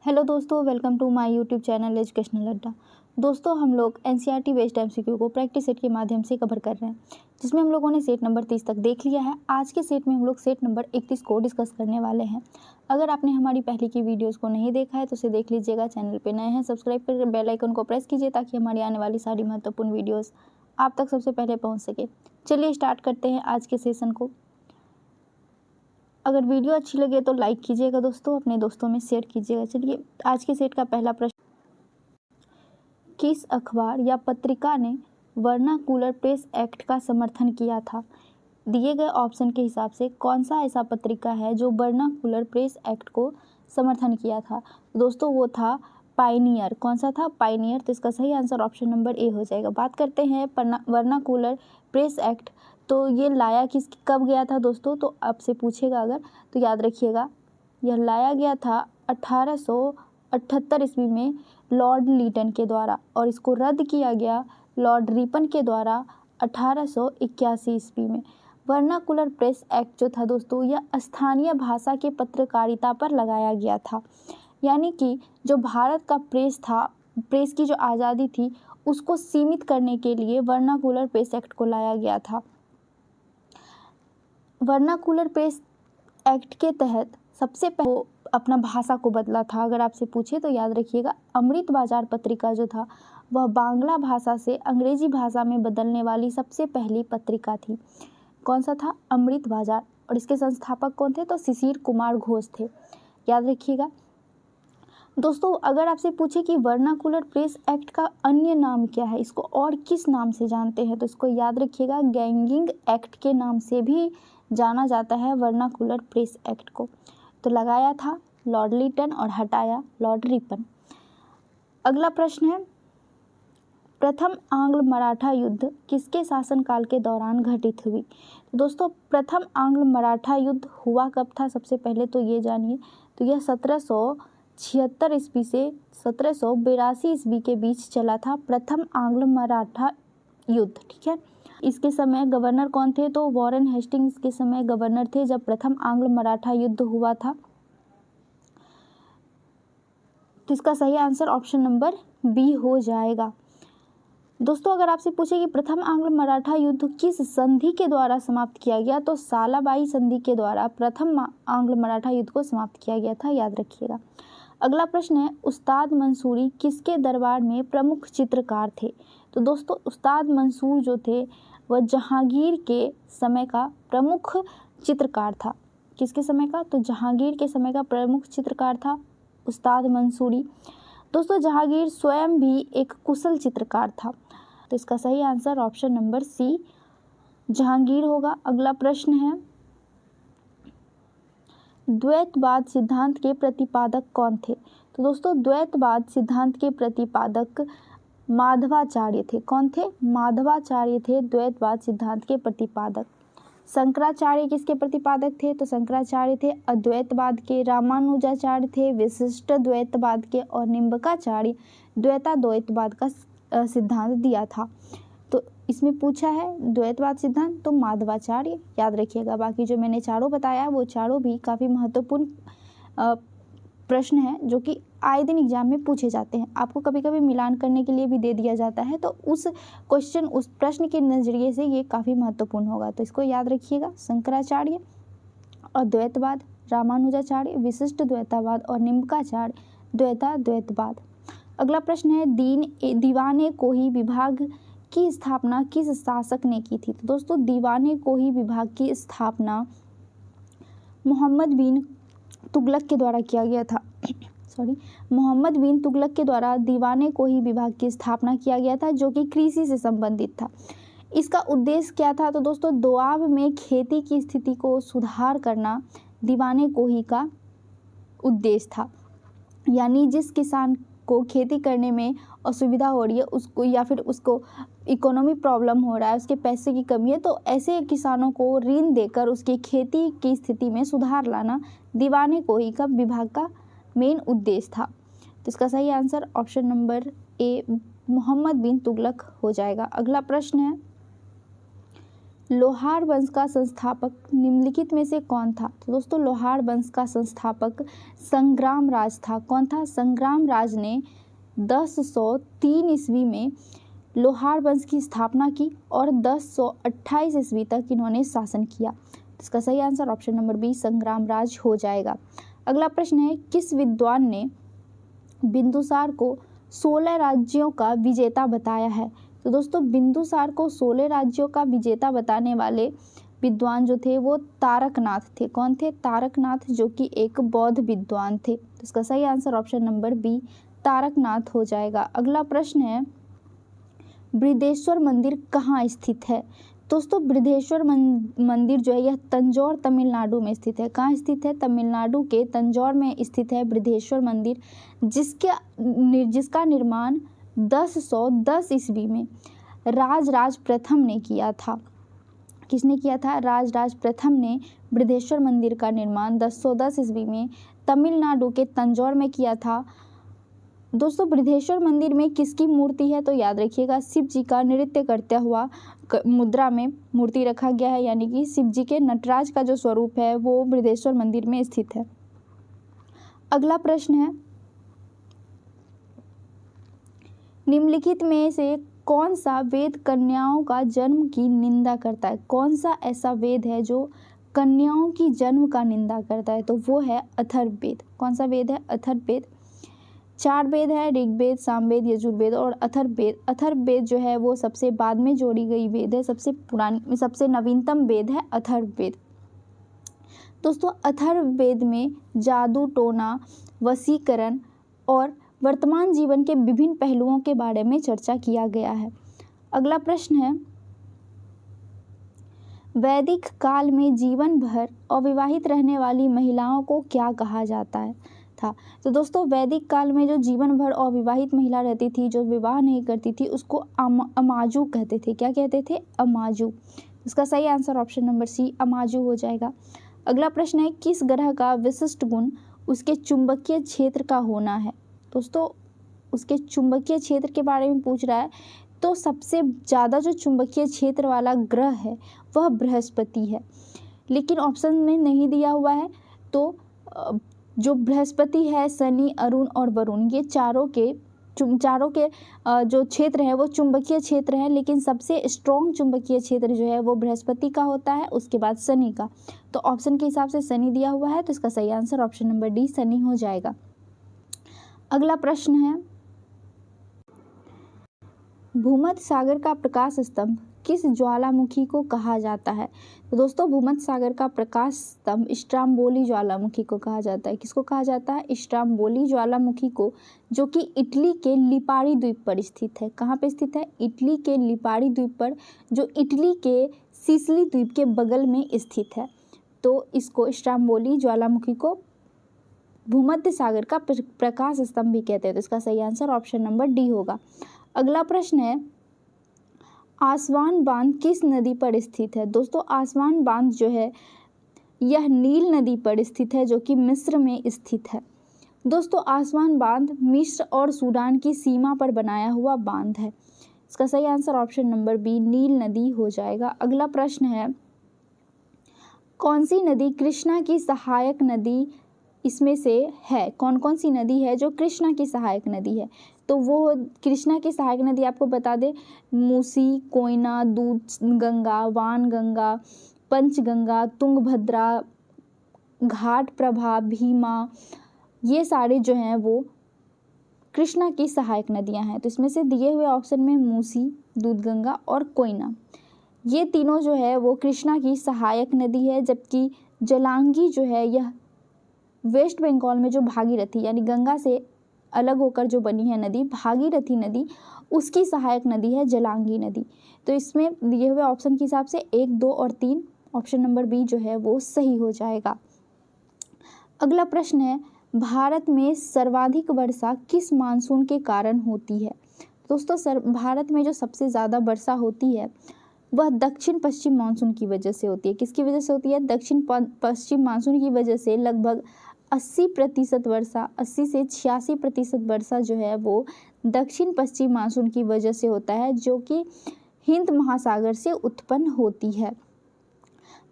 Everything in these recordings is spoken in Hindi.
हेलो दोस्तों, welcome to my YouTube channel Educational Adda. दोस्तों, हम लोग एनसीईआरटी बेस्ड एमसीक्यू को प्रैक्टिस सेट के माध्यम से कवर कर रहे हैं, जिसमें हम लोगों ने सेट नंबर 30 तक देख लिया है। आज के सेट में हम लोग सेट नंबर 31 को डिस्कस करने वाले हैं। अगर आपने हमारी पहले की वीडियोज़ को नहीं देखा है तो उसे देख लीजिएगा। चैनल पर नए हैं, सब्सक्राइब कर बेल आइकन को प्रेस कीजिए ताकि हमारी आने वाली सारी महत्वपूर्ण वीडियोज़ आप तक सबसे पहले पहुँच सके। चलिए स्टार्ट करते हैं आज के सेशन को। अगर वीडियो अच्छी लगे तो लाइक कीजिएगा दोस्तों, अपने दोस्तों में शेयर कीजिएगा। चलिए आज के सेट का पहला प्रश्न, किस अखबार या पत्रिका ने वर्नाकुलर प्रेस एक्ट का समर्थन किया था? दिए गए ऑप्शन के हिसाब से कौन सा ऐसा पत्रिका है जो वर्नाकुलर प्रेस एक्ट को समर्थन किया था? दोस्तों वो था पायनियर। कौन सा था? पायनियर। तो इसका सही आंसर ऑप्शन नंबर ए हो जाएगा। बात करते हैं वर्नाकुलर प्रेस एक्ट, तो ये लाया कब गया था दोस्तों? तो आपसे पूछेगा अगर तो याद रखिएगा, यह लाया गया था 1878 ईस्वी में लॉर्ड लीटन के द्वारा, और इसको रद्द किया गया लॉर्ड रिपन के द्वारा 1881 ईस्वी में। वर्नाकुलर प्रेस एक्ट जो था दोस्तों, यह स्थानीय भाषा के पत्रकारिता पर लगाया गया था। यानी कि जो भारत का प्रेस था, प्रेस की जो आज़ादी थी, उसको सीमित करने के लिए वर्नाकुलर प्रेस एक्ट को लाया गया था। वर्नाकुलर प्रेस एक्ट के तहत सबसे पहले अपना भाषा को बदला था। अगर आपसे पूछे तो याद रखिएगा, अमृत बाजार पत्रिका जो था वह बांग्ला भाषा से अंग्रेजी भाषा में बदलने वाली सबसे पहली पत्रिका थी। कौन सा था? अमृत बाजार। और इसके संस्थापक कौन थे? तो शिशिर कुमार घोष थे। याद रखिएगा दोस्तों। अगर आपसे पूछे कि वर्नाकुलर प्रेस एक्ट का अन्य नाम क्या है, इसको और किस नाम से जानते हैं, तो इसको याद रखिएगा, गैंगिंग एक्ट के नाम से भी जाना जाता है वर्नाकुलर प्रेस एक्ट को। तो लगाया था लॉर्ड लीटन और हटाया लॉर्ड रिपन। अगला प्रश्न है, प्रथम आंग्ल मराठा युद्ध किसके शासनकाल के दौरान घटित हुई? तो दोस्तों प्रथम आंग्ल मराठा युद्ध हुआ कब था? सबसे पहले तो ये जानिए, तो यह 1776 ईस्वी से 1782 ईस्वी के बीच चला था प्रथम आंग्ल मराठा युद्ध। ठीक है, इसके समय गवर्नर कौन थे? तो वॉरेन हेस्टिंग्स के समय गवर्नर थे जब प्रथम आंग्ल मराठा युद्ध हुआ था। तो इसका सही आंसर ऑप्शन नंबर बी हो जाएगा। दोस्तों अगर आपसे पूछे कि प्रथम आंग्ल मराठा युद्ध किस संधि के द्वारा समाप्त किया गया, तो सालाबाई संधि के द्वारा प्रथम आंग्ल मराठा युद्ध को समाप्त किया गया था। याद रखिएगा। अगला प्रश्न है, उस्ताद मंसूरी किसके दरबार में प्रमुख चित्रकार थे? तो दोस्तों उस्ताद मंसूर जो थे वह जहांगीर के समय का प्रमुख चित्रकार था। किसके समय का? तो जहांगीर के समय का प्रमुख चित्रकार था उस्ताद मंसूरी। दोस्तों जहांगीर स्वयं भी एक कुशल चित्रकार था। तो इसका सही answer option number C Jahangir होगा। अगला प्रश्न है, द्वैतवाद सिद्धांत के प्रतिपादक कौन थे? तो दोस्तों द्वैतवाद सिद्धांत के प्रतिपादक माधवाचार्य थे। कौन थे? माधवाचार्य थे द्वैतवाद सिद्धांत के प्रतिपादक। शंकराचार्य किसके प्रतिपादक थे? तो शंकराचार्य थे अद्वैतवाद के। रामानुजाचार्य थे विशिष्ट द्वैतवाद के, और निम्बकाचार्य द्वैतवाद का सिद्धांत दिया था। तो इसमें पूछा है द्वैतवाद सिद्धांत, तो माधवाचार्य। याद रखिएगा। बाकी जो मैंने चारों बताया वो चारों भी काफ़ी महत्वपूर्ण प्रश्न है जो कि आए दिन एग्जाम में पूछे जाते हैं। आपको कभी कभी मिलान करने के लिए भी दे दिया जाता है, तो उस प्रश्न के नज़रिए से ये काफ़ी महत्वपूर्ण होगा। तो इसको याद रखिएगा, शंकराचार्य, अद्वैतवाद, रामानुजाचार्य विशिष्ट द्वैतवाद, और निम्बकाचार्य द्वैतवाद। अगला प्रश्न है, दीवाने कोही विभाग की स्थापना किस शासक ने की थी? तो दोस्तों दीवाने कोही विभाग की स्थापना मोहम्मद बिन तुगलक के द्वारा किया गया था। मोहम्मद बिन तुगलक के द्वारा दीवाने कोही विभाग की स्थापना किया गया था, जो कि कृषि से संबंधित था। इसका उद्देश्य क्या था? तो दोस्तों दोआब में खेती की स्थिति को सुधार करना दीवाने कोही का उद्देश्य था। यानी जिस किसान को खेती करने में असुविधा हो रही है उसको, या फिर उसको इकोनॉमी प्रॉब्लम हो रहा है, उसके पैसे की कमी है, तो ऐसे किसानों को ऋण देकर उसकी खेती की स्थिति में सुधार लाना दीवाने कोही का विभाग का मेन उद्देश्य था। तो इसका सही answer option number A Mohammad bin Tughlaq हो जाएगा। अगला प्रश्न है, लोहार वंश का संस्थापक निम्नलिखित में से कौन था? तो दोस्तों लोहार वंश का संस्थापक संग्राम राज था। कौन था? संग्राम राज ने 1003 ईस्वी में लोहार वंश की स्थापना की और 1028 ईस्वी तक इन्होंने शासन किया। इसका सही आंसर ऑप्शन नंबर बी संग्राम राज हो जाएगा। अगला प्रश्न है, किस विद्वान ने बिंदुसार को 16 राज्यों का विजेता बताया है? तो दोस्तों बिंदुसार को 16 राज्यों का विजेता बताने वाले विद्वान जो थे वो तारकनाथ थे। कौन थे? तारकनाथ, जो कि एक बौद्ध विद्वान थे। तो इसका सही answer option number B Taraknath हो जाएगा। अगला प्रश्न है, बृहदेश्वर मंदिर कहाँ स्थित है? दोस्तों बृहदेश्वर मंदिर जो है यह तंजौर तमिलनाडु में स्थित है। कहाँ स्थित है? तमिलनाडु के तंजौर में स्थित है बृहदेश्वर मंदिर, जिसका निर्माण 1010 ईस्वी में राजराज प्रथम ने किया था। किसने किया था? राजराज प्रथम ने बृहदेश्वर मंदिर का निर्माण 1010 ईस्वी में तमिलनाडु के तंजौर में किया था। दोस्तों बृहदेश्वर मंदिर में किसकी मूर्ति है? तो याद रखिएगा शिव जी का नृत्य करते हुआ मुद्रा में मूर्ति रखा गया है, यानी कि शिव जी के नटराज का जो स्वरूप है वो बृहदेश्वर मंदिर में स्थित है। अगला प्रश्न है, निम्नलिखित में से कौन सा वेद कन्याओं का जन्म की निंदा करता है? कौन सा ऐसा वेद है जो कन्याओं की जन्म का निंदा करता है? तो वो है अथर्ववेद। कौन सा वेद है? अथर्ववेद। 4 वेद है, ऋग्वेद, सामवेद, यजुर्वेद और अथर्ववेद। अथर्ववेद जो है वो सबसे बाद में जोड़ी गई वेद है, सबसे नवीनतम वेद है अथर्ववेद। दोस्तों अथर्ववेद में जादू टोना, वशीकरण और वर्तमान जीवन के विभिन्न पहलुओं के बारे में चर्चा किया गया है। अगला प्रश्न है, वैदिक काल में जीवन भर अविवाहित रहने वाली महिलाओं को क्या कहा जाता है था? तो दोस्तों वैदिक काल में जो जीवन भर अविवाहित महिला रहती थी, जो विवाह नहीं करती थी, उसको अमाजू कहते थे। क्या कहते थे? अमाजू। इसका सही आंसर ऑप्शन नंबर सी अमाजू हो जाएगा। अगला प्रश्न है, किस ग्रह का विशिष्ट गुण उसके चुंबकीय क्षेत्र का होना है? दोस्तों उसके चुंबकीय क्षेत्र के बारे में पूछ रहा है, तो सबसे ज़्यादा जो चुंबकीय क्षेत्र वाला ग्रह है वह बृहस्पति है, लेकिन ऑप्शन में नहीं दिया हुआ है। तो जो बृहस्पति है, शनि, अरुण और वरुण, ये चारों के जो क्षेत्र है वो चुंबकीय क्षेत्र है, लेकिन सबसे स्ट्रॉन्ग चुंबकीय क्षेत्र जो है वो बृहस्पति का होता है, उसके बाद शनि का। तो ऑप्शन के हिसाब से शनि दिया हुआ है, तो इसका सही answer option number D Shani हो जाएगा। अगला प्रश्न है, भूमध्य सागर का प्रकाश स्तंभ किस ज्वालामुखी को कहा जाता है? तो दोस्तों भूमध्य सागर का प्रकाश स्तंभ स्ट्राम्बोली ज्वालामुखी को कहा जाता है। किसको कहा जाता है? स्ट्राम्बोली ज्वालामुखी को, जो कि इटली के लिपारी द्वीप पर स्थित है। कहाँ पे स्थित है? इटली के लिपारी द्वीप पर, जो इटली के सिसिली द्वीप के बगल में स्थित है। तो इसको स्ट्राम्बोली ज्वालामुखी को भूमध्य सागर का प्रकाश स्तंभ भी कहते हैं। तो इसका सही आंसर ऑप्शन नंबर डी होगा। अगला प्रश्न है, आसवान बांध किस नदी पर स्थित है? दोस्तों आसवान बांध जो है यह नील नदी पर स्थित है, जो कि मिस्र में स्थित है। दोस्तों आसवान बांध मिस्र और सूडान की सीमा पर बनाया हुआ बांध है। इसका सही answer option number B Neil नदी हो जाएगा। अगला प्रश्न है, कौन सी नदी कृष्णा की सहायक नदी इसमें से है? कौन कौन सी नदी है जो कृष्णा की सहायक नदी है? तो वो कृष्णा की सहायक नदी आपको बता दें, मूसी, कोयना, दूध गंगा, वान गंगा, पंचगंगा, तुंगभद्रा, घाट प्रभा, भीमा, ये सारे जो हैं वो कृष्णा की सहायक नदियां हैं। तो इसमें से दिए हुए ऑप्शन में मूसी, दूधगंगा और कोयना, ये तीनों जो है वो कृष्णा की सहायक नदी है, जबकि जलांगी जो है यह वेस्ट बंगाल में जो भागीरथी यानी गंगा से अलग होकर जो बनी है नदी, भागीरथी नदी, उसकी सहायक नदी है जलांगी नदी। तो इसमें दिए हुए ऑप्शन के हिसाब से 1, 2 और 3 ऑप्शन नंबर बी जो है वो सही हो जाएगा। अगला प्रश्न है, भारत में सर्वाधिक वर्षा किस मानसून के कारण होती है? दोस्तों भारत में जो सबसे ज़्यादा वर्षा होती है वह दक्षिण पश्चिम मानसून की वजह से होती है। किसकी वजह से होती है? दक्षिण पश्चिम मानसून की वजह से लगभग 80% वर्षा, 80 से 86% वर्षा जो है वो दक्षिण पश्चिम मानसून की वजह से होता है, जो कि हिंद महासागर से उत्पन्न होती है।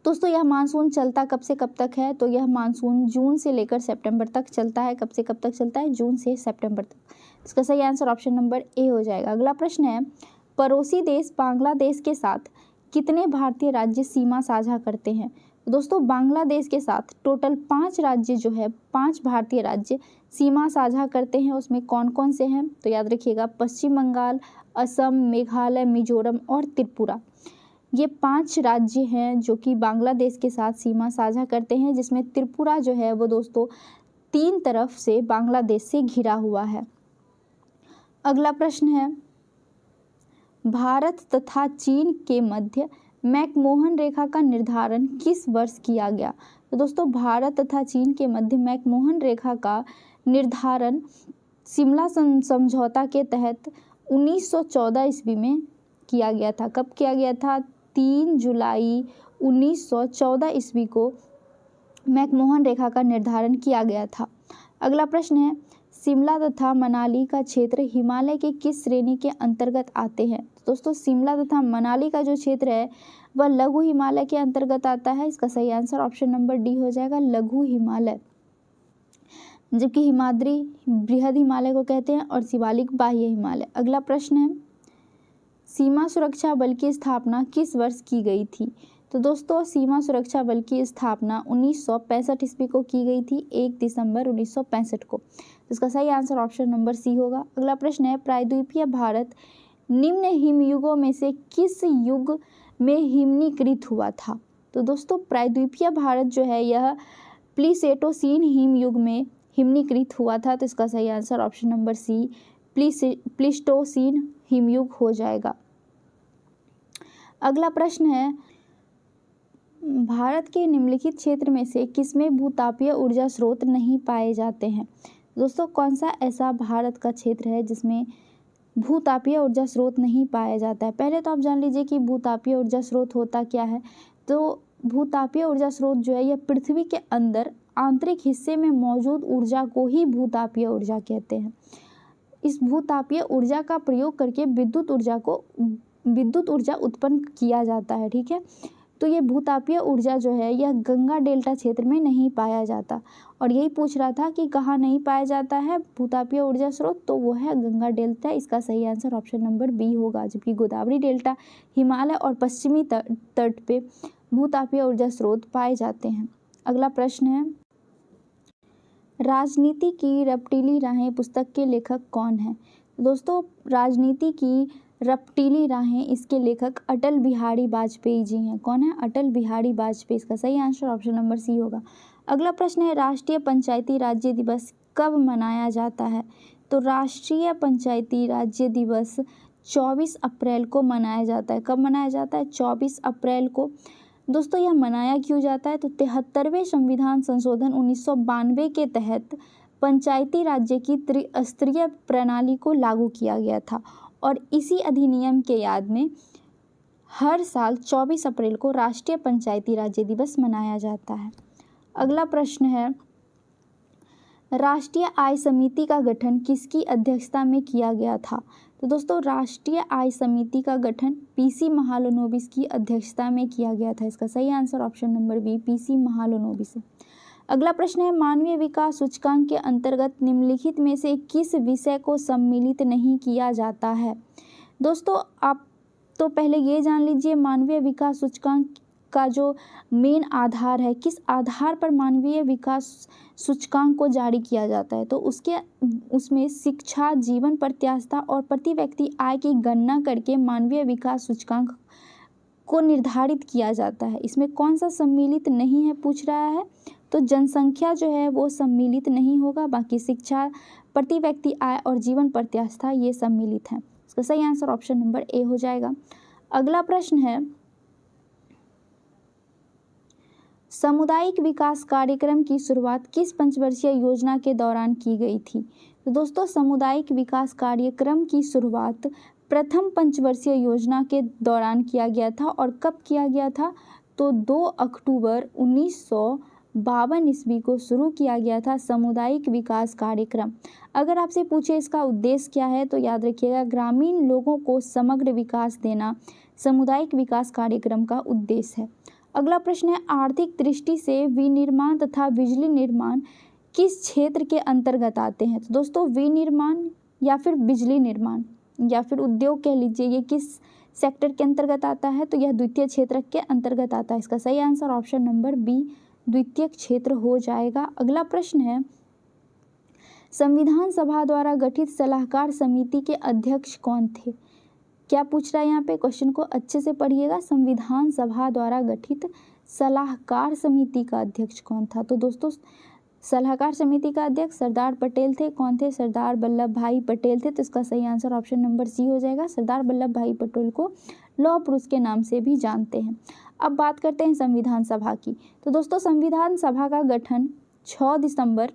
दोस्तों यह मानसून चलता कब से कब तक है, तो यह मानसून जून से लेकर सितंबर तक चलता है। कब से कब तक चलता है, जून से सितंबर तक। इसका सही आंसर ऑप्शन नंबर ए हो जाएगा। अगला प्रश्न है, पड़ोसी देश बांग्लादेश के साथ कितने भारतीय राज्य सीमा साझा करते हैं। तो दोस्तों बांग्लादेश के साथ टोटल 5 राज्य जो है, 5 भारतीय राज्य सीमा साझा करते हैं। उसमें कौन कौन से हैं, तो याद रखिएगा, पश्चिम बंगाल, असम, मेघालय, मिजोरम और त्रिपुरा। ये 5 राज्य हैं जो कि बांग्लादेश के साथ सीमा साझा करते हैं, जिसमें त्रिपुरा जो है वो दोस्तों 3 तरफ से बांग्लादेश से घिरा हुआ है। अगला प्रश्न है, भारत तथा चीन के मध्य मैकमोहन रेखा का निर्धारण किस वर्ष किया गया। तो दोस्तों भारत तथा चीन के मध्य मैकमोहन रेखा का निर्धारण शिमला समझौता के तहत 1914 ईस्वी में किया गया था। कब किया गया था, 3 जुलाई 1914 ईस्वी को मैकमोहन रेखा का निर्धारण किया गया था। अगला प्रश्न है, शिमला तथा मनाली का क्षेत्र हिमालय के किस श्रेणी के अंतर्गत आते हैं। दोस्तों शिमला तथा मनाली का जो क्षेत्र है वह लघु हिमालय के अंतर्गत आता है। इसका सही आंसर ऑप्शन नंबर डी हो जाएगा, लघु हिमालय। जबकि हिमाद्री बृहद हिमालय को कहते हैं और शिवालिक बाह्य हिमालय। अगला प्रश्न है, सीमा सुरक्षा बल की स्थापना किस वर्ष की गई थी। तो दोस्तों सीमा सुरक्षा बल की स्थापना 1965 ईस्वी को की गई थी, 1 दिसंबर 1965 को। इसका सही आंसर ऑप्शन नंबर सी होगा। अगला प्रश्न है, प्रायद्वीपीय भारत निम्न हिमयुगों में से किस युग में हिमनीकृत हुआ था। तो दोस्तों प्रायद्वीपीय भारत जो है यह प्लीस्टोसीन हिमयुग में हिमनीकृत हुआ था। तो इसका सही answer option number C Pleistocene हिमयुग हो जाएगा। अगला प्रश्न है, भारत के निम्नलिखित क्षेत्र में से किसमें भूतापीय ऊर्जा स्रोत नहीं पाए जाते हैं। दोस्तों कौन सा ऐसा भारत का क्षेत्र है जिसमें भूतापीय ऊर्जा स्रोत नहीं पाया जाता है। पहले तो आप जान लीजिए कि भूतापीय ऊर्जा स्रोत होता क्या है। तो भूतापीय ऊर्जा स्रोत जो है यह पृथ्वी के अंदर आंतरिक हिस्से में मौजूद ऊर्जा को ही भूतापीय ऊर्जा कहते हैं। इस भूतापीय ऊर्जा का प्रयोग करके विद्युत ऊर्जा उत्पन्न किया जाता है। ठीक है, तो ये भूतापीय ऊर्जा जो है यह गंगा डेल्टा क्षेत्र में नहीं पाया जाता। और यही पूछ रहा था कि कहाँ नहीं पाया जाता है भूतापीय ऊर्जा स्रोत, तो वो है गंगा डेल्टा। इसका सही आंसर ऑप्शन नंबर बी होगा। जबकि गोदावरी डेल्टा, हिमालय और पश्चिमी तट पे भूतापीय ऊर्जा स्रोत पाए जाते हैं। अगला प्रश्न है, राजनीति की रपटीली राहें पुस्तक के लेखक कौन है। दोस्तों राजनीति की रपटीली राहें, इसके लेखक अटल बिहारी वाजपेयी जी हैं। कौन है, अटल बिहारी वाजपेयी। इसका सही आंसर ऑप्शन नंबर सी होगा। अगला प्रश्न है, राष्ट्रीय पंचायती राज्य दिवस कब मनाया जाता है। तो राष्ट्रीय पंचायती राज्य दिवस 24 अप्रैल को मनाया जाता है। कब मनाया जाता है, 24 अप्रैल को। दोस्तों यह मनाया क्यों जाता है, तो 73वें संविधान संशोधन 1992 के तहत पंचायती राज्य की त्रिस्तरीय प्रणाली को लागू किया गया था। और इसी अधिनियम के याद में हर साल 24 अप्रैल को राष्ट्रीय पंचायती राज्य दिवस मनाया जाता है। अगला प्रश्न है, राष्ट्रीय आय समिति का गठन किसकी अध्यक्षता में किया गया था। तो दोस्तों राष्ट्रीय आय समिति का गठन पीसी महालनोबिस की अध्यक्षता में किया गया था। इसका सही answer option number B PC Mahalanobis है। अगला प्रश्न है, मानवीय विकास सूचकांक के अंतर्गत निम्नलिखित में से किस विषय को सम्मिलित नहीं किया जाता है। दोस्तों आप तो पहले ये जान लीजिए मानवीय विकास सूचकांक का जो मेन आधार है, किस आधार पर मानवीय विकास सूचकांक को जारी किया जाता है। तो उसमें शिक्षा, जीवन प्रत्याशा और प्रति व्यक्ति आय की गणना करके मानवीय विकास सूचकांक को निर्धारित किया जाता है। इसमें कौन सा सम्मिलित नहीं है पूछ रहा है, तो जनसंख्या जो है वो सम्मिलित नहीं होगा। बाकी शिक्षा, प्रति व्यक्ति आय और जीवन प्रत्याशा ये सम्मिलित हैं। इसका सही आंसर ऑप्शन नंबर ए हो जाएगा। अगला प्रश्न है, सामुदायिक विकास कार्यक्रम की शुरुआत किस पंचवर्षीय योजना के दौरान की गई थी। तो दोस्तों सामुदायिक विकास कार्यक्रम की शुरुआत प्रथम पंचवर्षीय योजना के दौरान किया गया था। और कब किया गया था, तो 2 अक्टूबर 1952 ईस्वी को शुरू किया गया था सामुदायिक विकास कार्यक्रम। अगर आपसे पूछे इसका उद्देश्य क्या है, तो याद रखिएगा ग्रामीण लोगों को समग्र विकास देना सामुदायिक विकास कार्यक्रम का उद्देश्य है। अगला प्रश्न है आर्थिक दृष्टि से विनिर्माण तथा बिजली निर्माण किस क्षेत्र के अंतर्गत आते हैं। तो दोस्तों विनिर्माण या फिर बिजली निर्माण या फिर उद्योग कह लीजिए, ये किस सेक्टर के अंतर्गत आता है। तो यह द्वितीय क्षेत्र के अंतर्गत आता है। इसका सही आंसर ऑप्शन नंबर बी द्वितीय क्षेत्र हो जाएगा। अगला प्रश्न है संविधान सभा द्वारा गठित सलाहकार समिति के अध्यक्ष कौन थे। क्या पूछ रहा है यहाँ पे, क्वेश्चन को अच्छे से पढ़िएगा। संविधान सभा द्वारा गठित सलाहकार समिति का अध्यक्ष कौन था। तो दोस्तों सलाहकार समिति का अध्यक्ष सरदार पटेल थे। कौन थे, सरदार वल्लभ भाई पटेल थे। तो इसका सही आंसर ऑप्शन नंबर सी हो जाएगा। सरदार वल्लभ भाई पटेल को लौह पुरुष के नाम से भी जानते हैं। अब बात करते हैं संविधान सभा की। तो दोस्तों संविधान सभा का गठन 6 दिसंबर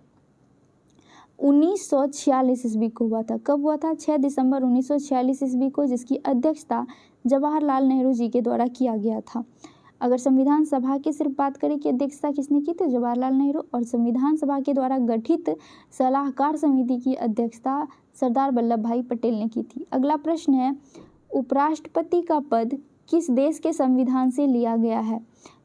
1946 ईस्वी को हुआ था। कब हुआ था, 6 दिसंबर 1946 ईस्वी को, जिसकी अध्यक्षता जवाहरलाल नेहरू जी के द्वारा किया गया था। अगर संविधान सभा की सिर्फ बात करें कि अध्यक्षता किसने की, तो जवाहरलाल नेहरू। और संविधान सभा के द्वारा गठित सलाहकार समिति की अध्यक्षता सरदार वल्लभ भाई पटेल ने की थी। अगला प्रश्न है उपराष्ट्रपति का पद किस देश के संविधान से लिया गया है।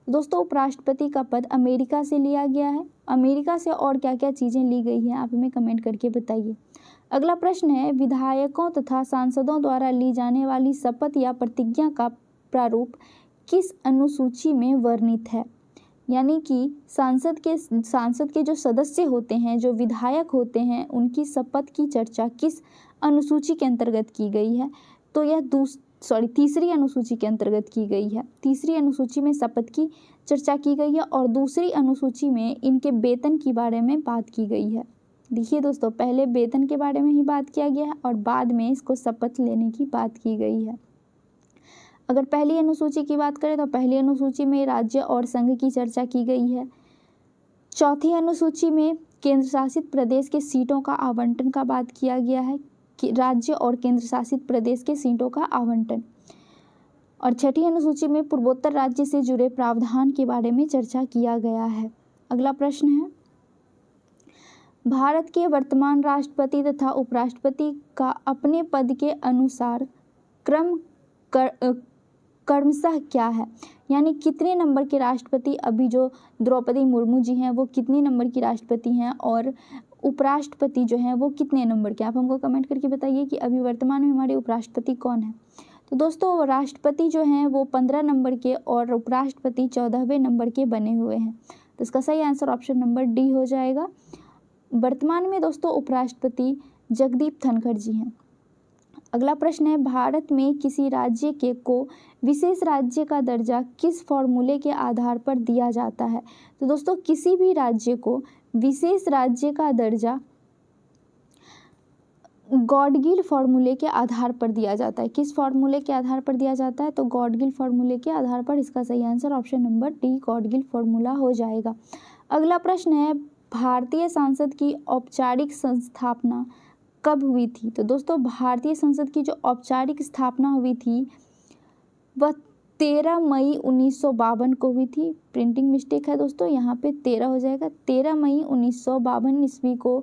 दोस्तों उपराष्ट्रपति का पद अमेरिका से लिया गया है। अमेरिका से और क्या क्या चीज़ें ली गई हैं आप हमें कमेंट करके बताइए। अगला प्रश्न है विधायकों तथा सांसदों द्वारा ली जाने वाली शपथ या प्रतिज्ञा का प्रारूप किस अनुसूची में वर्णित है। यानी कि सांसद के जो सदस्य होते हैं, जो विधायक होते हैं, उनकी शपथ की चर्चा किस अनुसूची के अंतर्गत की गई है। तो यह तीसरी अनुसूची के अंतर्गत की गई है। तीसरी अनुसूची में शपथ की चर्चा की गई है और दूसरी अनुसूची में इनके वेतन के बारे में बात की गई है। देखिए दोस्तों पहले वेतन के बारे में ही बात किया गया है और बाद में इसको शपथ लेने की बात की गई है। अगर पहली अनुसूची की बात करें तो पहली अनुसूची में राज्य और संघ की चर्चा की गई है। चौथी अनुसूची में केंद्र शासित प्रदेश के सीटों का आवंटन का बात किया गया है कि राज्य और केंद्र शासित प्रदेश के सीटों का आवंटन। और छठी अनुसूची में पूर्वोत्तर राज्य से जुड़े प्रावधान के बारे में चर्चा किया गया है। अगला प्रश्न है भारत के वर्तमान राष्ट्रपति तथा उपराष्ट्रपति का अपने पद के अनुसार क्रम क्रमशः क्या है। यानी कितने नंबर के राष्ट्रपति अभी जो द्रौपदी मुर्मू जी हैं वो कितने नंबर की राष्ट्रपति हैं और उपराष्ट्रपति जो हैं वो कितने नंबर के। आप हमको कमेंट करके बताइए कि अभी वर्तमान में हमारे उपराष्ट्रपति कौन है। तो दोस्तों राष्ट्रपति जो हैं वो 15 नंबर के और उपराष्ट्रपति 14वें नंबर के बने हुए हैं। तो इसका सही आंसर ऑप्शन नंबर डी हो जाएगा। वर्तमान में दोस्तों उपराष्ट्रपति जगदीप धनखड़ जी हैं। अगला प्रश्न है भारत में किसी राज्य के को विशेष राज्य का दर्जा किस फॉर्मूले के आधार पर दिया जाता है। तो दोस्तों किसी भी राज्य को विशेष राज्य का दर्जा गॉडगिल फॉर्मूले के आधार पर दिया जाता है। किस फॉर्मूले के आधार पर दिया जाता है, तो गॉडगिल फॉर्मूले के आधार पर। इसका सही answer option number D Gadgil formula हो जाएगा। अगला प्रश्न है भारतीय संसद की औपचारिक संस्थापना कब हुई थी। तो दोस्तों भारतीय संसद की जो औपचारिक स्थापना हुई थी वह 13 मई 1952 को हुई थी। प्रिंटिंग मिस्टेक है दोस्तों, यहाँ पे 13 हो जाएगा। 13 मई 1952 ईस्वी को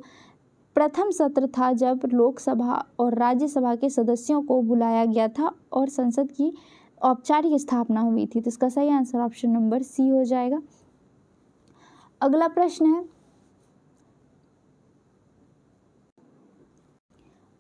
प्रथम सत्र था जब लोकसभा और राज्यसभा के सदस्यों को बुलाया गया था और संसद की औपचारिक स्थापना हुई थी। तो इसका सही आंसर ऑप्शन नंबर सी हो जाएगा। अगला प्रश्न है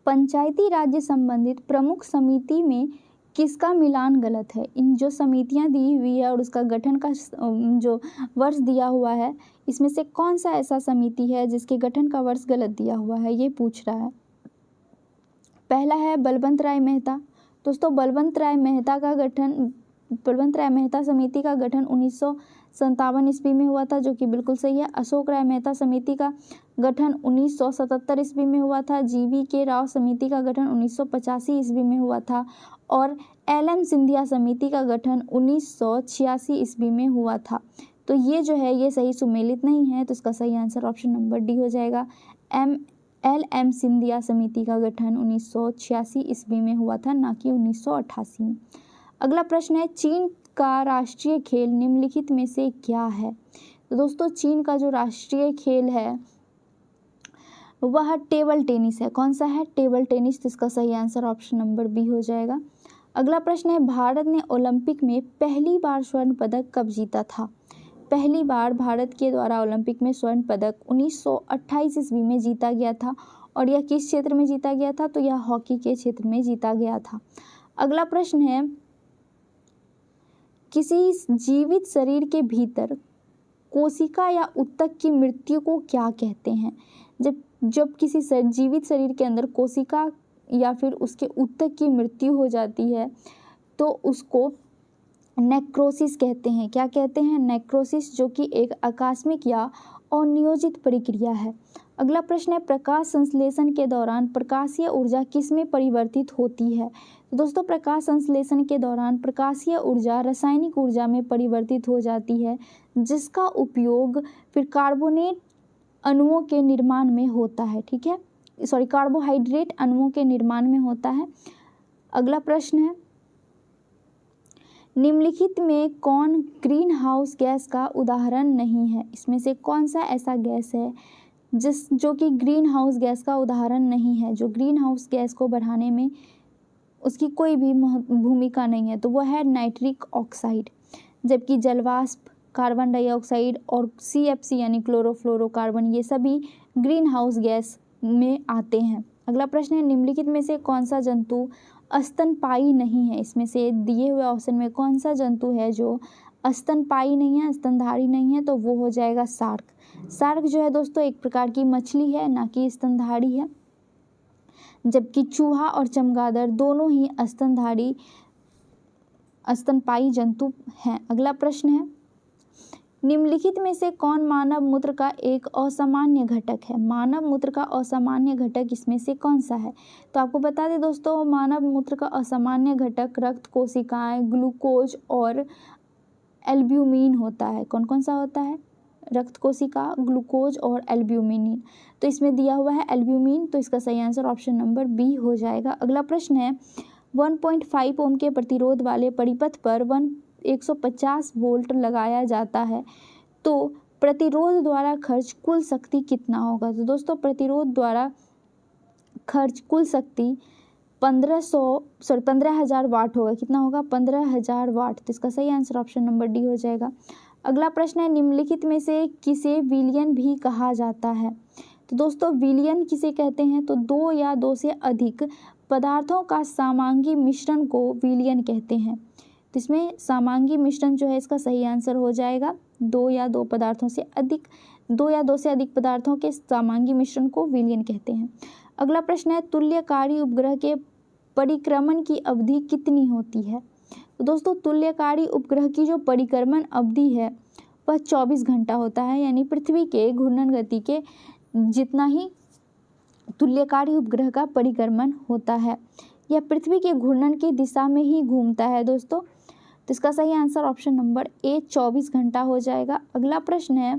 पंचायती राज्य संबंधित प्रमुख समिति में किसका मिलान गलत है। इन जो समितियां दी हुई है और उसका गठन का जो वर्ष दिया हुआ है, इसमें से कौन सा ऐसा समिति है जिसके गठन का वर्ष गलत दिया हुआ है, ये पूछ रहा है। पहला है बलवंत राय मेहता। दोस्तों बलवंत राय मेहता समिति का गठन 1957 ईस्वी में हुआ था, जो कि बिल्कुल सही है। अशोक राय मेहता समिति का गठन 1977 ईस्वी में हुआ था। GV.K. राव समिति का गठन 1985 ईस्वी में हुआ था और LM सिंधिया समिति का गठन 1986 ईस्वी में हुआ था। तो ये जो है ये सही सुमेलित नहीं है, तो इसका सही आंसर ऑप्शन नंबर डी हो जाएगा। LM सिंधिया समिति का गठन 1986 ईस्वी में हुआ था, ना कि 1988 में। अगला प्रश्न है चीन का राष्ट्रीय खेल निम्नलिखित में से क्या है। तो दोस्तों चीन का जो राष्ट्रीय खेल है वह टेबल टेनिस है। कौन सा है, टेबल टेनिस। तो इसका सही आंसर ऑप्शन नंबर बी हो जाएगा। अगला प्रश्न है, भारत ने ओलंपिक में पहली बार स्वर्ण पदक कब जीता था? पहली बार भारत के द्वारा ओलंपिक में स्वर्ण पदक 1928 ईस्वी में जीता गया था। और यह किस क्षेत्र में जीता गया था? तो यह हॉकी के क्षेत्र में जीता गया था। अगला प्रश्न है, किसी जीवित शरीर के भीतर कोशिका या ऊतक की मृत्यु को क्या कहते हैं? जब किसी जीवित शरीर के अंदर कोशिका या फिर उसके ऊतक की मृत्यु हो जाती है तो उसको नेक्रोसिस कहते हैं। क्या कहते हैं? नेक्रोसिस, जो कि एक आकस्मिक या अनियोजित प्रक्रिया है। अगला प्रश्न है, प्रकाश संश्लेषण के दौरान प्रकाशीय ऊर्जा किसमें परिवर्तित होती है? तो दोस्तों, प्रकाश संश्लेषण के दौरान प्रकाशीय ऊर्जा रासायनिक ऊर्जा में परिवर्तित हो जाती है, जिसका उपयोग फिर कार्बोनेट अणुओं के निर्माण में होता है। ठीक है, कार्बोहाइड्रेट अणुओं के निर्माण में होता है। अगला प्रश्न है, निम्नलिखित में कौन ग्रीन हाउस गैस का उदाहरण नहीं है? इसमें से कौन सा ऐसा गैस है जो कि ग्रीन हाउस गैस का उदाहरण नहीं है, जो ग्रीन हाउस गैस को बढ़ाने में उसकी कोई भी भूमिका नहीं है? तो वह है नाइट्रिक ऑक्साइड। जबकि जलवाष्प, कार्बन डाइऑक्साइड और CFC यानी क्लोरोफ्लोरोकार्बन, ये सभी ग्रीन हाउस गैस में आते हैं। अगला प्रश्न है, निम्नलिखित में से कौन सा जंतु स्तनपायी नहीं है? इसमें से दिए हुए ऑप्शन में कौन सा जंतु है जो स्तनपायी नहीं है, स्तनधारी नहीं है? तो वो हो जाएगा शार्क। शार्क जो है दोस्तों एक प्रकार की मछली है, ना कि स्तनधारी है। जबकि चूहा और चमगादड़ दोनों ही स्तनपायी जंतु हैं। अगला प्रश्न है, निम्नलिखित में से कौन मानव मूत्र का एक असामान्य घटक है? मानव मूत्र का असामान्य घटक इसमें से कौन सा है? तो आपको बता दें दोस्तों, मानव मूत्र का असामान्य घटक रक्त कोशिकाएं, ग्लूकोज और एल्ब्यूमिन होता है। कौन कौन सा होता है? रक्त कोशिका, ग्लूकोज और एल्ब्यूमिन। तो इसमें दिया हुआ है एल्ब्यूमिन, तो इसका सही आंसर ऑप्शन नंबर बी हो जाएगा। अगला प्रश्न है, 1.5 ओम के प्रतिरोध वाले परिपथ पर 150 वोल्ट लगाया जाता है तो प्रतिरोध द्वारा खर्च कुल शक्ति कितना होगा? तो दोस्तों, प्रतिरोध द्वारा खर्च कुल शक्ति 15,000 वाट होगा। कितना होगा? 15,000 वाट। तो इसका सही आंसर ऑप्शन नंबर डी हो जाएगा। अगला प्रश्न है, निम्नलिखित में से किसे विलयन भी कहा जाता है? तो दोस्तों, विलयन किसे कहते हैं? तो 2 या 2 से अधिक पदार्थों का समांगी मिश्रण को विलयन कहते हैं। तो इसमें समांगी मिश्रण जो है इसका सही आंसर हो जाएगा 2 या 2 पदार्थों से अधिक, 2 या 2 से अधिक पदार्थों के समांगी मिश्रण को विलयन कहते हैं। अगला प्रश्न है, तुल्यकारी उपग्रह के परिक्रमण की अवधि कितनी होती है? तो दोस्तों, तुल्यकारी उपग्रह की जो परिक्रमण अवधि है वह 24 घंटा होता है। यानी पृथ्वी के घूर्णन गति के जितना ही तुल्यकारी उपग्रह का परिक्रमण होता है। यह पृथ्वी के घूर्णन की दिशा में ही घूमता है दोस्तों। तो इसका सही आंसर ऑप्शन नंबर ए 24 घंटा हो जाएगा। अगला प्रश्न है,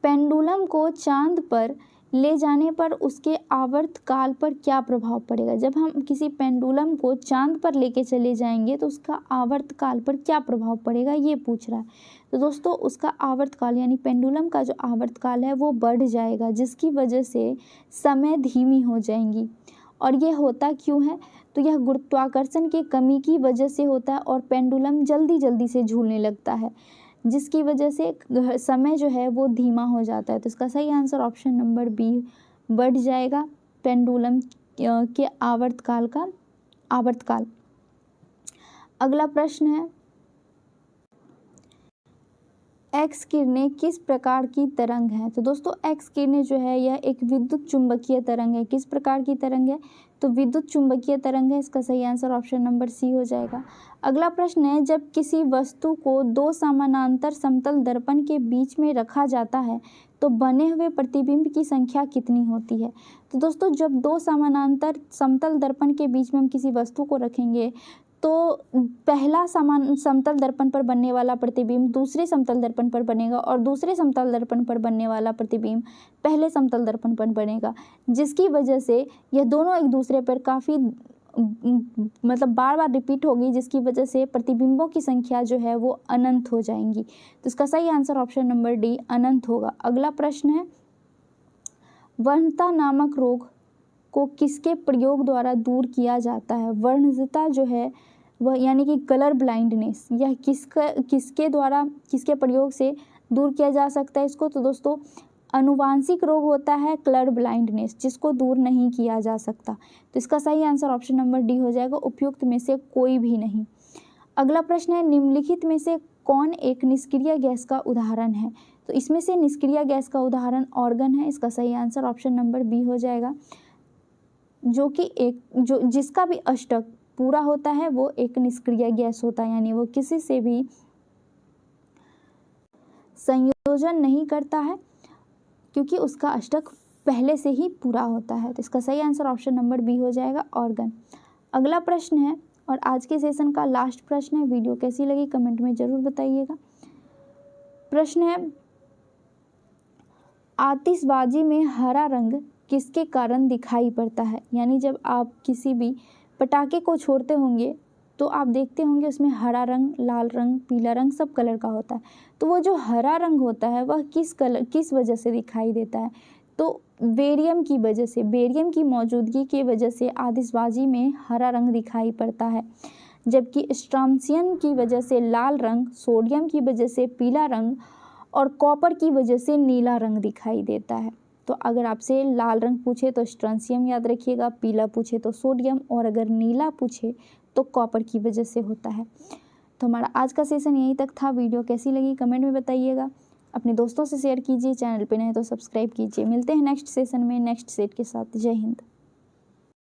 पेंडुलम को चांद पर ले जाने पर उसके आवर्तकाल पर क्या प्रभाव पड़ेगा? जब हम किसी पेंडुलम को चांद पर लेके चले जाएंगे तो उसका आवर्तकाल पर क्या प्रभाव पड़ेगा, ये पूछ रहा है। तो दोस्तों, उसका आवर्तकाल यानी पेंडुलम का जो आवर्तकाल है वो बढ़ जाएगा, जिसकी वजह से समय धीमी हो जाएंगी। और ये होता क्यों है? तो यह गुरुत्वाकर्षण की कमी की वजह से होता है और पेंडुलम जल्दी जल्दी से झूलने लगता है, जिसकी वजह से समय जो है वो धीमा हो जाता है। तो इसका सही आंसर ऑप्शन नंबर बी बढ़ जाएगा, पेंडुलम के आवर्तकाल। अगला प्रश्न है, एक्स किरणें किस प्रकार की तरंग है? तो दोस्तों, एक्स किरणें जो है यह एक विद्युत चुंबकीय तरंग है। किस प्रकार की तरंग है? तो विद्युत चुंबकीय तरंग है। इसका सही आंसर ऑप्शन नंबर सी हो जाएगा। अगला प्रश्न है, जब किसी वस्तु को 2 समानांतर समतल दर्पण के बीच में रखा जाता है तो बने हुए प्रतिबिंब की संख्या कितनी होती है? तो दोस्तों, जब 2 समानांतर समतल दर्पण के बीच में हम किसी वस्तु को रखेंगे तो पहला समतल दर्पण पर बनने वाला प्रतिबिंब दूसरे समतल दर्पण पर बनेगा और दूसरे समतल दर्पण पर बनने वाला प्रतिबिंब पहले समतल दर्पण पर बनेगा, जिसकी वजह से यह दोनों एक दूसरे पर काफ़ी बार बार रिपीट होगी, जिसकी वजह से प्रतिबिंबों की संख्या जो है वो अनंत हो जाएंगी। तो इसका सही आंसर ऑप्शन नंबर डी अनंत होगा। अगला प्रश्न है, वन्यता नामक रोग को किसके प्रयोग द्वारा दूर किया जाता है? वर्णजता जो है वह यानी कि कलर ब्लाइंडनेस, यह किसके द्वारा किसके प्रयोग से दूर किया जा सकता है इसको? तो दोस्तों अनुवांशिक रोग होता है कलर ब्लाइंडनेस, जिसको दूर नहीं किया जा सकता। तो इसका सही आंसर ऑप्शन नंबर डी हो जाएगा, उपयुक्त में से कोई भी नहीं। अगला प्रश्न है, निम्नलिखित में से कौन एक निष्क्रिय गैस का उदाहरण है? तो इसमें से निष्क्रिय गैस का उदाहरण ऑर्गन है। इसका सही आंसर ऑप्शन नंबर बी हो जाएगा, जो कि जिसका भी अष्टक पूरा होता है वो एक निष्क्रिय गैस होता है, यानी वो किसी से भी संयोजन नहीं करता है क्योंकि उसका अष्टक पहले से ही पूरा होता है। तो इसका सही आंसर ऑप्शन नंबर बी हो जाएगा, ऑर्गन। अगला प्रश्न है और आज के सेशन का लास्ट प्रश्न है। वीडियो कैसी लगी कमेंट में ज़रूर बताइएगा। प्रश्न है, आतिशबाजी में हरा रंग किसके कारण दिखाई पड़ता है? यानी जब आप किसी भी पटाखे को छोड़ते होंगे तो आप देखते होंगे उसमें हरा रंग, लाल रंग, पीला रंग सब कलर का होता है। तो वो जो हरा रंग होता है वह किस वजह से दिखाई देता है? तो बेरियम की वजह से, बेरियम की मौजूदगी की वजह से आतिशबाजी में हरा रंग दिखाई पड़ता है, जबकि स्ट्रॉन्शियम की वजह से लाल रंग, सोडियम की वजह से पीला रंग और कॉपर की वजह से नीला रंग दिखाई देता है। तो अगर आपसे लाल रंग पूछे तो स्ट्रॉन्शियम याद रखिएगा, पीला पूछे तो सोडियम और अगर नीला पूछे तो कॉपर की वजह से होता है। तो हमारा आज का सेशन यहीं तक था। वीडियो कैसी लगी कमेंट में बताइएगा, अपने दोस्तों से शेयर कीजिए, चैनल पे नए तो सब्सक्राइब कीजिए। मिलते हैं नेक्स्ट सेशन में नेक्स्ट सेट के साथ। जय हिंद।